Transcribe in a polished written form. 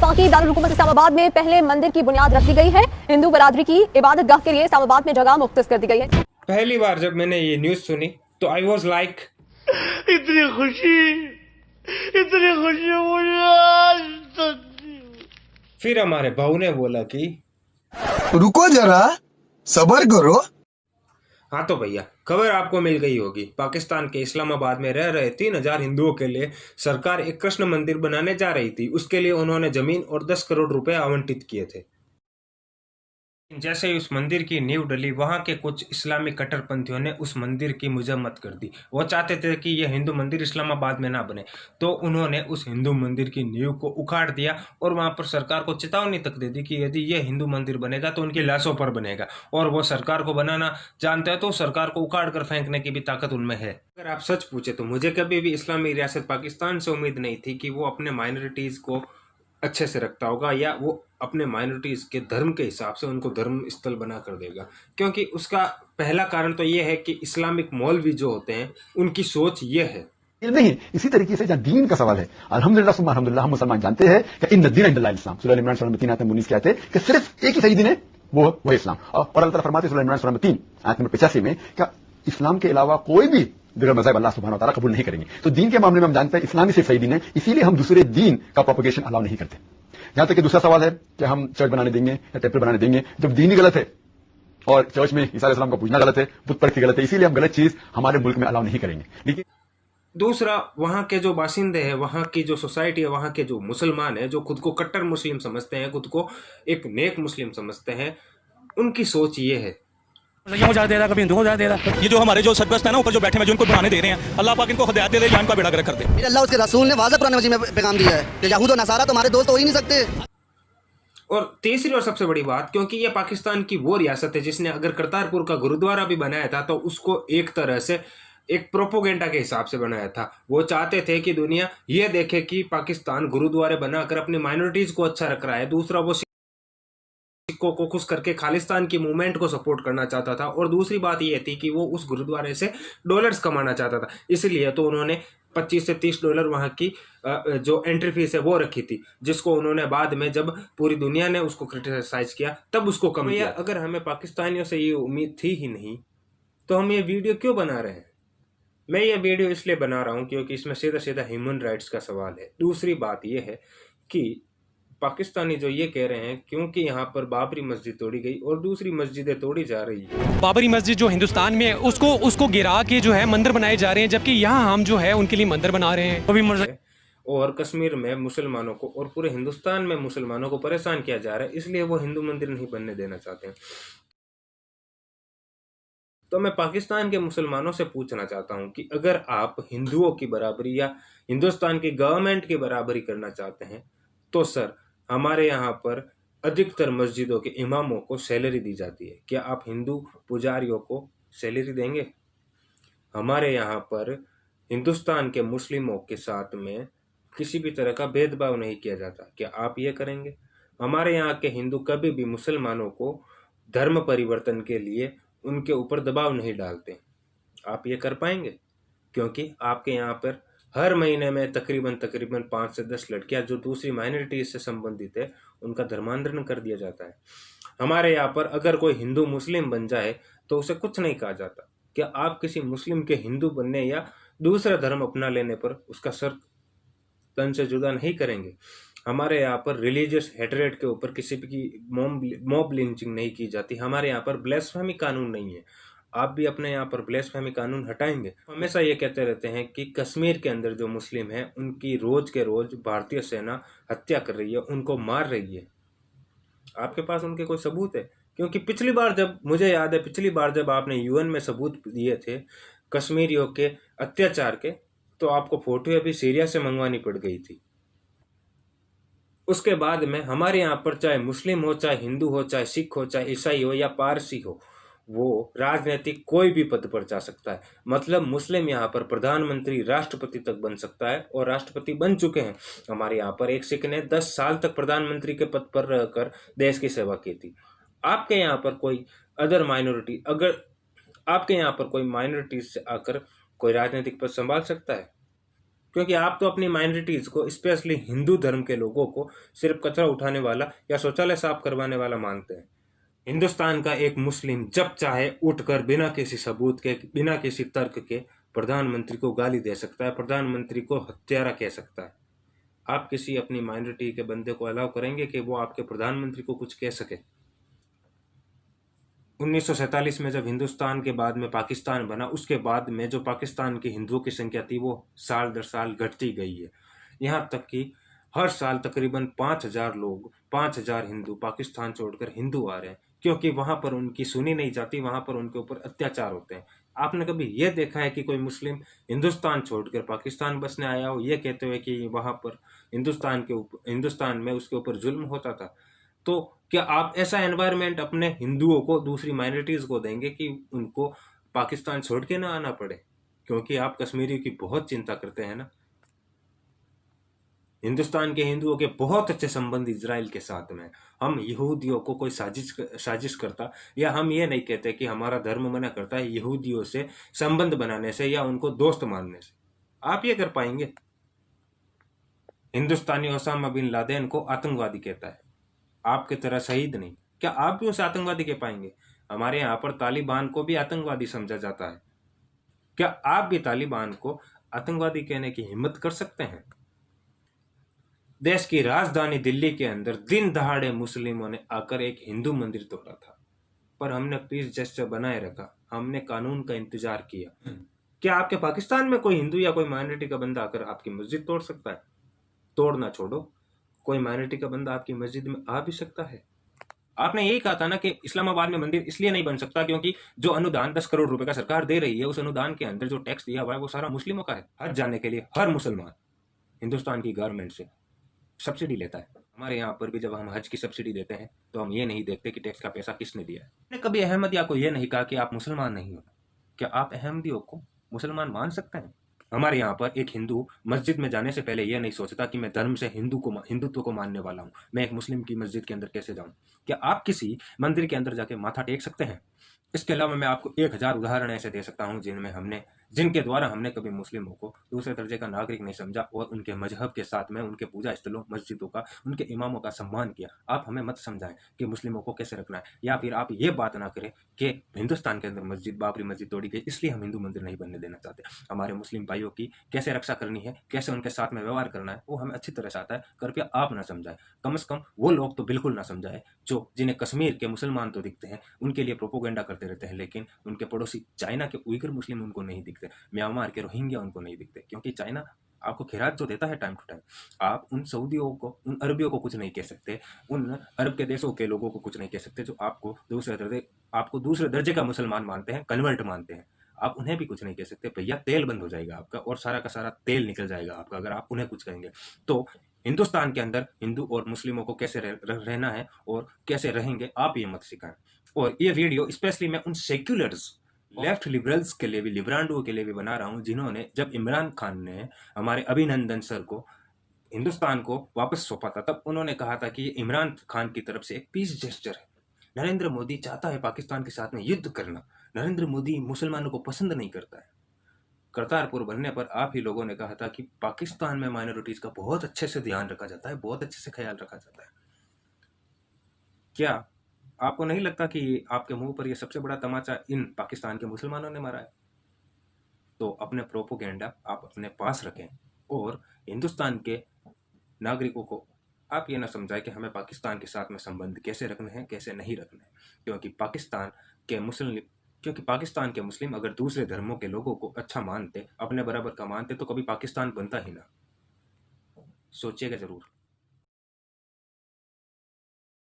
वफाकी दारुल हुकूमत इस्लामाबाद में पहले मंदिर की बुनियाद रख दी गई है। हिंदू बरादरी की इबादतगाह के लिए इस्लामाबाद में जगह मुख्तस कर दी गई है। पहली बार जब मैंने ये न्यूज सुनी तो आई वॉज लाइक, इतनी खुशी मुझे आज तक। फिर हमारे बहू ने बोला कि रुको जरा, सबर करो। हाँ तो भैया, खबर आपको मिल गई होगी। पाकिस्तान के इस्लामाबाद में रह रहे 3,000 हिंदुओं के लिए सरकार एक कृष्ण मंदिर बनाने जा रही थी। उसके लिए उन्होंने जमीन और 10 करोड़ रुपए आवंटित किए थे। जैसे ही उस मंदिर की नींव डली, वहां के कुछ इस्लामी कट्टरपंथियों ने उस मंदिर की मजम्मत कर दी। वो चाहते थे कि यह हिंदू मंदिर इस्लामाबाद में ना बने, तो उन्होंने उस हिंदू मंदिर की नींव को उखाड़ दिया और वहां पर सरकार को चेतावनी तक दे दी कि यदि यह हिंदू मंदिर बनेगा तो उनकी लाशों पर बनेगा, और वो सरकार को बनाना जानते हैं तो सरकार को उखाड़ कर फेंकने की भी ताकत उनमें है। अगर आप सच पूछे तो मुझे कभी भी इस्लामी रियासत पाकिस्तान से उम्मीद नहीं थी कि वो अपने माइनॉरिटीज़ को अच्छे से रखता होगा, या वो अपने माइनॉरिटीज़ के धर्म के हिसाब से उनको धर्म स्थल बना कर देगा। क्योंकि उसका पहला कारण तो ये है कि इस्लामिक मौलवी जो होते हैं उनकी सोच ये है। नहीं, इसी तरीके से जहाँ दीन का सवाल है, अल्हम्दुलिल्लाह सुम्मा अल्हम्दुलिल्लाह, हम मुसलमान जानते हैं कि इन दीन इंदल्लाह इस्लाम। सूरह इमरान सूरह 3 आयत में 19 कहते हैं कि सिर्फ एक ही सही दिन है, वो इस्लाम। और अल्लाह ताला फरमाते हैं सूरह इमरान सूरह 3 आयत नंबर 85 में क्या इस्लाम के अलावा कोई भी दिगर मज़हब अल्लाह सुब्हानहू व तआला कबूल नहीं करेंगे। तो दीन के मामले में हम जानते हैं इस्लाम ही सिर्फ सही दीन है, इसीलिए हम दूसरे दीन का प्रोपगेशन अलाउ नहीं करते। यहां तक कि दूसरा सवाल है कि हम चर्च बनाने देंगे या टेम्पल बनाने देंगे, जब दीन ही गलत है और चर्च में ईसा अलैहिस्सलाम का पूजना गलत है, बुत परस्ती गलत है, इसीलिए हम गलत चीज हमारे मुल्क में अलाउ नहीं करेंगे। लेकिन दूसरा, वहाँ के जो बासिंदे हैं, वहाँ की जो सोसाइटी है, वहाँ के जो मुसलमान हैं, जो खुद को कट्टर मुस्लिम समझते हैं, खुद को एक नेक मुस्लिम समझते हैं, उनकी सोच ये है। हो जा दे रहा, कभी हिंदू हो जा दे रहा। ये जो हमारे जो सरपरस्त है ना, ऊपर जो बैठे हैं, जो इनको बनाने दे रहे हैं, अल्लाह पाक इनको हिदायत दे दे, इनका बेड़ा गर्क कर दे। अल्लाह उसके रसूल ने वाज़ह कुरान मजीद में पैगाम दिया है कि यहूद और नसारा तुम्हारे दोस्त हो ही नहीं सकते। और तीसरी और सबसे बड़ी बात, क्योंकि ये पाकिस्तान की वो रियासत है जिसने अगर करतारपुर का गुरुद्वारा भी बनाया था तो उसको एक तरह से एक प्रोपोगेंडा के हिसाब से बनाया था। वो चाहते थे कि दुनिया ये देखे कि पाकिस्तान गुरुद्वारे बनाकर अपनी माइनॉरिटीज को अच्छा रख रहा है। दूसरा, वो सिखों को खुश करके खालिस्तान की मूवमेंट को सपोर्ट करना चाहता था। और दूसरी बात ये थी कि वो उस गुरुद्वारे से डॉलर्स कमाना चाहता था। इसलिए तो उन्होंने 25 से 30 डॉलर वहाँ की जो एंट्री फीस है वो रखी थी, जिसको उन्होंने बाद में जब पूरी दुनिया ने उसको क्रिटिसाइज किया तब उसको कम किया। अगर हमें पाकिस्तानियों से ये उम्मीद थी ही नहीं तो हम ये वीडियो क्यों बना रहे हैं? मैं ये वीडियो इसलिए बना रहा हूँ क्योंकि इसमें सीधा सीधा ह्यूमन राइट्स का सवाल है। दूसरी बात ये है कि पाकिस्तानी जो ये कह रहे हैं क्योंकि यहाँ पर बाबरी मस्जिद तोड़ी गई और दूसरी मस्जिदें तोड़ी जा रही है। बाबरी मस्जिद जो हिंदुस्तान में है उसको गिरा के जो है मंदिर बनाए जा रहे हैं, जबकि यहाँ हम जो है उनके लिए मंदिर बना रहे हैं। और कश्मीर में मुसलमानों को और पूरे हिंदुस्तान में मुसलमानों को परेशान किया जा रहा है, इसलिए वो हिंदू मंदिर नहीं बनने देना चाहते हैं। तो मैं पाकिस्तान के मुसलमानों से पूछना चाहता हूं कि अगर आप हिंदुओं की बराबरी या हिंदुस्तान की गवर्नमेंट की बराबरी करना चाहते हैं तो सर, हमारे यहाँ पर अधिकतर मस्जिदों के इमामों को सैलरी दी जाती है। क्या आप हिंदू पुजारियों को सैलरी देंगे? हमारे यहाँ पर हिंदुस्तान के मुस्लिमों के साथ में किसी भी तरह का भेदभाव नहीं किया जाता। क्या आप ये करेंगे? हमारे यहाँ के हिंदू कभी भी मुसलमानों को धर्म परिवर्तन के लिए उनके ऊपर दबाव नहीं डालते। आप ये कर पाएंगे? क्योंकि आपके यहाँ पर हर महीने में तकरीबन 5 से 10 लड़कियां जो दूसरी माइनॉरिटीज से संबंधित है उनका धर्मांतरण कर दिया जाता है। हमारे यहाँ पर अगर कोई हिंदू मुस्लिम बन जाए तो उसे कुछ नहीं कहा जाता। क्या आप किसी मुस्लिम के हिंदू बनने या दूसरा धर्म अपना लेने पर उसका सर तन से जुदा नहीं करेंगे? हमारे यहाँ पर रिलीजियस हेटरेट के ऊपर किसी की मॉब लिंचिंग नहीं की जाती। हमारे यहाँ पर ब्लेस्फेमी कानून नहीं है। आप भी अपने यहाँ पर ब्लेस्फेमी कानून हटाएंगे? हमेशा ये कहते रहते हैं कि कश्मीर के अंदर जो मुस्लिम हैं उनकी रोज के रोज भारतीय सेना हत्या कर रही है, उनको मार रही है। आपके पास उनके कोई सबूत है? क्योंकि पिछली बार जब मुझे याद है, पिछली बार जब आपने यूएन में सबूत दिए थे कश्मीरियों के अत्याचार के, तो आपको फोटो अभी सीरिया से मंगवानी पड़ गई थी। उसके बाद में हमारे यहाँ पर चाहे मुस्लिम हो, चाहे हिंदू हो, चाहे सिख हो, चाहे ईसाई हो या पारसी हो, वो राजनीतिक कोई भी पद पर जा सकता है। मतलब मुस्लिम यहाँ पर प्रधानमंत्री, राष्ट्रपति तक बन सकता है और राष्ट्रपति बन चुके हैं। हमारे यहाँ पर एक सिख ने 10 साल तक प्रधानमंत्री के पद पर रहकर देश की सेवा की थी। आपके यहाँ पर कोई अदर माइनॉरिटी, अगर आपके यहाँ पर कोई माइनॉरिटी से आकर कोई राजनीतिक पद संभाल सकता है? क्योंकि आप तो अपनी माइनॉरिटीज को, स्पेशली हिंदू धर्म के लोगों को, सिर्फ कचरा उठाने वाला या शौचालय साफ करवाने वाला मानते हैं। हिंदुस्तान का एक मुस्लिम जब चाहे उठकर बिना किसी सबूत के, बिना किसी तर्क के प्रधानमंत्री को गाली दे सकता है, प्रधानमंत्री को हत्यारा कह सकता है। आप किसी अपनी माइनॉरिटी के बंदे को अलाउ करेंगे कि वो आपके प्रधानमंत्री को कुछ कह सके? 1947 में जब हिंदुस्तान के बाद में पाकिस्तान बना, उसके बाद में जो पाकिस्तान के हिंदुओं की संख्या थी वो साल दर साल घटती गई है। यहाँ तक कि हर साल तकरीबन 5000 लोग, 5000 हिंदू पाकिस्तान छोड़कर हिंदू आ रहे हैं, क्योंकि वहां पर उनकी सुनी नहीं जाती, वहां पर उनके ऊपर अत्याचार होते हैं। आपने कभी ये देखा है कि कोई मुस्लिम हिंदुस्तान छोड़कर पाकिस्तान बसने आया हो, ये कहते हुए कि वहां पर हिंदुस्तान में उसके ऊपर जुल्म होता था? तो क्या आप ऐसा एनवायरनमेंट अपने हिंदुओं को, दूसरी माइनॉरिटीज को देंगे कि उनको पाकिस्तान छोड़ के ना आना पड़े? क्योंकि आप कश्मीरी की बहुत चिंता करते हैं ना। हिंदुस्तान के हिंदुओं के बहुत अच्छे संबंध इजराइल के साथ में। हम यहूदियों को कोई साजिश करता, या हम ये नहीं कहते कि हमारा धर्म मना करता है यहूदियों से संबंध बनाने से या उनको दोस्त मानने से। आप ये कर पाएंगे? हिंदुस्तानी ओसामा बिन लादेन को आतंकवादी कहता है, आपके तरह शहीद नहीं। क्या आप भी उसे आतंकवादी कह पाएंगे? हमारे यहाँ पर तालिबान को भी आतंकवादी समझा जाता है। क्या आप भी तालिबान को आतंकवादी कहने की हिम्मत कर सकते हैं? देश की राजधानी दिल्ली के अंदर दिन दहाड़े मुस्लिमों ने आकर एक हिंदू मंदिर तोड़ा था, पर हमने पीस जेस्चर बनाए रखा, हमने कानून का इंतजार किया। क्या आपके पाकिस्तान में कोई हिंदू या कोई माइनॉरिटी का बंदा आकर आपकी मस्जिद तोड़ सकता है? तोड़ना छोड़ो, कोई माइनॉरिटी का बंदा आपकी मस्जिद में आ भी सकता है। आपने यही कहा था ना कि इस्लामाबाद में मंदिर इसलिए नहीं बन सकता क्योंकि जो अनुदान 10 करोड़ रुपए का सरकार दे रही है, उस अनुदान के अंदर जो टैक्स दिया हुआ है वो सारा मुस्लिमों का है। हज जाने के लिए हर मुसलमान हिंदुस्तान की गवर्नमेंट से सब्सिडी लेता है। हमारे यहाँ पर भी जब हम हज की सब्सिडी देते हैं तो हम ये नहीं देखते कि टैक्स का पैसा किसने दिया है। मैंने कभी अहमदिया को ये नहीं कहा कि आप मुसलमान नहीं हो। क्या आप अहमदियों को मुसलमान मान सकते हैं? हमारे यहाँ पर एक हिंदू मस्जिद में जाने से पहले यह नहीं सोचता कि मैं धर्म से हिंदुत्व को मानने वाला हूँ, मैं एक मुस्लिम की मस्जिद के अंदर कैसे जाऊँ। क्या आप किसी मंदिर के अंदर जाके माथा टेक सकते हैं? इसके अलावा मैं आपको 1000 उदाहरण ऐसे दे सकता हूँ जिनके द्वारा हमने कभी मुस्लिमों को दूसरे दर्जे का नागरिक नहीं समझा और उनके मजहब के साथ में, उनके पूजा स्थलों, मस्जिदों का, उनके इमामों का सम्मान किया। आप हमें मत समझाएं कि मुस्लिमों को कैसे रखना है, या फिर आप ये बात ना करें कि हिंदुस्तान के अंदर बाबरी मस्जिद तोड़ी गई इसलिए हम हिंदू मंदिर नहीं बनने देना चाहते। हमारे मुस्लिम भाइयों की कैसे रक्षा करनी है, कैसे उनके साथ में व्यवहार करना है, वो हमें अच्छी तरह से आता है। कृपया आप ना समझाएं, कम से कम वो लोग तो बिल्कुल ना समझाएं जिन्हें कश्मीर के मुसलमान तो दिखते हैं, उनके लिए प्रोपोगेंडा करते रहते हैं, लेकिन उनके पड़ोसी चाइना के उइगर मुस्लिम उनको नहीं दिखते, म्यांमार के रोहिंग्या उनको नहीं दिखते। क्योंकि चाइना आपको खैरात जो देता है टाइम टू टाइम, आप उन सऊदियों को, उन अरबियों को कुछ नहीं कह सकते, उन अरब के देशों के लोगों को कुछ नहीं कह सकते जो आपको दूसरे दर्जे का मुसलमान मानते हैं, कन्वर्ट मानते हैं। आप उन्हें भी कुछ नहीं कह सकते। भैया तेल बंद हो जाएगा आपका और सारा का सारा तेल निकल जाएगा आपका अगर आप उन्हें कुछ कहेंगे। तो हिंदुस्तान के अंदर हिंदू और मुस्लिमों को कैसे रहना है और कैसे रहेंगे आप ये मत सिखाएं। और ये वीडियो स्पेशली मैं उन सेक्युलर्स, लेफ्ट लिबरल्स के लिए भी, लिबरांडो के लिए भी बना रहा हूं, जिन्होंने जब इमरान खान ने हमारे अभिनंदन सर को हिंदुस्तान को वापस सौंपा था, तब उन्होंने कहा था कि ये इमरान खान की तरफ से एक पीस जेस्चर है। नरेंद्र मोदी चाहता है पाकिस्तान के साथ में युद्ध करना। नरेंद्र मोदी मुसलमानों को पसंद नहीं करता है। करतारपुर बनने पर आप ही लोगों ने कहा था कि पाकिस्तान में माइनॉरिटीज का बहुत अच्छे से ध्यान रखा जाता है, बहुत अच्छे से ख्याल रखा जाता है। क्या आपको नहीं लगता कि आपके मुंह पर यह सबसे बड़ा तमाचा इन पाकिस्तान के मुसलमानों ने मारा है? तो अपने प्रोपोगेंडा आप अपने पास रखें और हिंदुस्तान के नागरिकों को आप ये ना समझाएं कि हमें पाकिस्तान के साथ में संबंध कैसे रखने हैं, कैसे नहीं रखने हैं। क्योंकि पाकिस्तान के मुस्लिम अगर दूसरे धर्मों के लोगों को अच्छा मानते, अपने बराबर का मानते, तो कभी पाकिस्तान बनता ही ना। सोचिएगा जरूर।